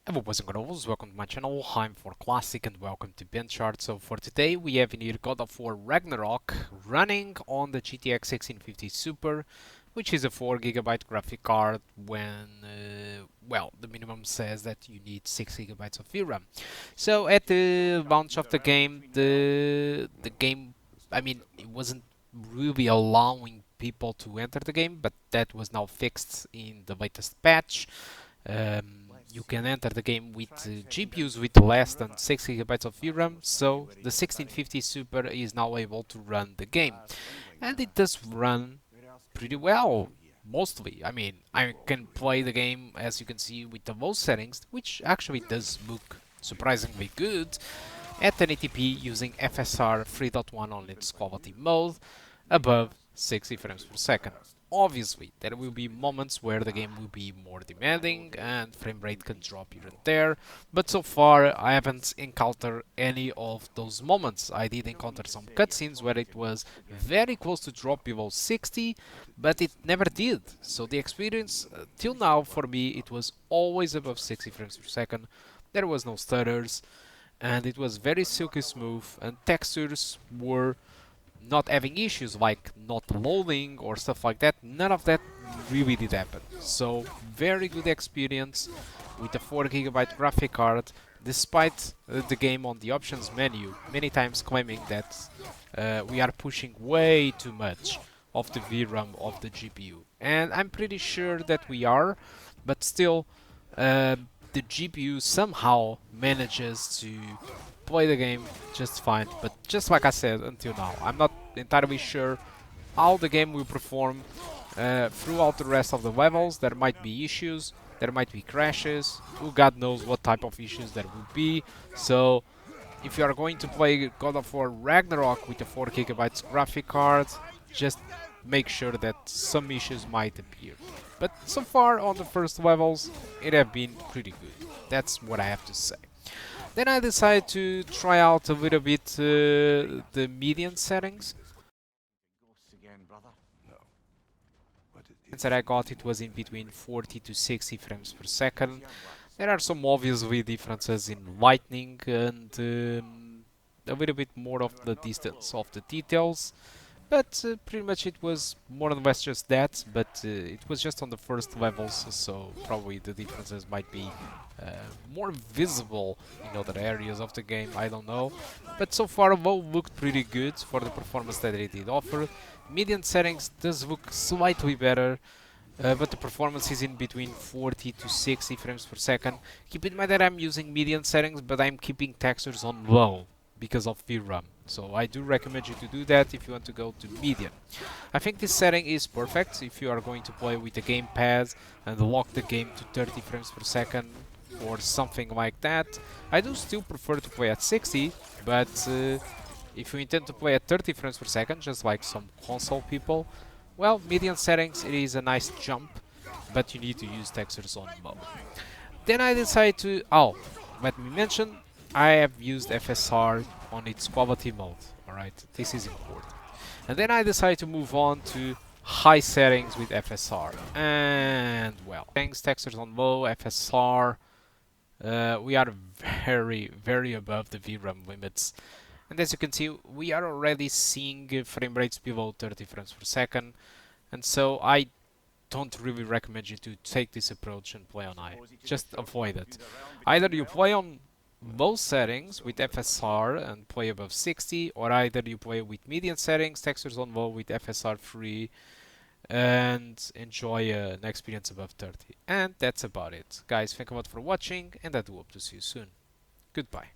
Hello boys and girls, welcome to my channel. I'm for Classic and welcome to BenchART. So for today we have in here God of War Ragnarock running on the GTX 1650 Super, which is a 4GB graphic card when, well, the minimum says that you need 6GB of VRAM. So at the launch of the game, the game, I mean, it wasn't really allowing people to enter the game, but that was now fixed in the latest patch. You can enter the game with GPUs with less than 6GB of VRAM, so the 1650 Super is now able to run the game. And it does run pretty well, mostly. I mean, I can play the game, as you can see, with the low settings, which actually does look surprisingly good, at 1080p using FSR 3.1 on its quality mode, above 60 frames per second. Obviously, there will be moments where the game will be more demanding and frame rate can drop here and there, but so far I haven't encountered any of those moments. I did encounter some cutscenes where it was very close to drop below 60, but it never did. So the experience till now for me, it was always above 60 frames per second. There was no stutters, and it was very silky smooth, and textures were not having issues like not loading or stuff like that. None of that really did happen. So very good experience with a 4GB graphic card, despite the game on the options menu many times claiming that we are pushing way too much of the VRAM of the GPU. And I'm pretty sure that we are, but still the GPU somehow manages to play the game just fine. But just like I said until now, I'm not entirely sure how the game will perform throughout the rest of the levels. There might be issues, there might be crashes, who God knows what type of issues there will be. So if you are going to play God of War Ragnarok with a 4GB graphic card, just make sure that some issues might appear. But so far on the first levels, it have been pretty good. That's what I have to say. Then I decided to try out a little bit the median settings. That I got, it was in between 40 to 60 frames per second. There are some obviously differences in lighting and a little bit more of the distance of the details. But pretty much it was more or less just that, but it was just on the first levels, so probably the differences might be more visible in other areas of the game, I don't know. But so far low looked pretty good for the performance that it did offer. Median settings does look slightly better, but the performance is in between 40 to 60 frames per second. Keep in mind that I'm using median settings, but I'm keeping textures on low because of VRAM. So I do recommend you to do that if you want to go to median. I think this setting is perfect if you are going to play with the gamepad and lock the game to 30 frames per second or something like that. I do still prefer to play at 60, but if you intend to play at 30 frames per second, just like some console people, well, median settings, it is a nice jump, but you need to use textures on low. Then I decided to, let me mention, I have used FSR on its quality mode, alright, this is important. And then I decided to move on to high settings with FSR, and well, settings, textures on low, FSR, we are very above the VRAM limits. And as you can see, we are already seeing frame rates below 30 frames per second, and so I don't really recommend you to take this approach and play on high. Just avoid it. Either you play on low settings with FSR and play above 60, or either you play with median settings, textures on low with FSR free, and enjoy an experience above 30. And that's about it. Guys, thank you a lot for watching, and I do hope to see you soon. Goodbye.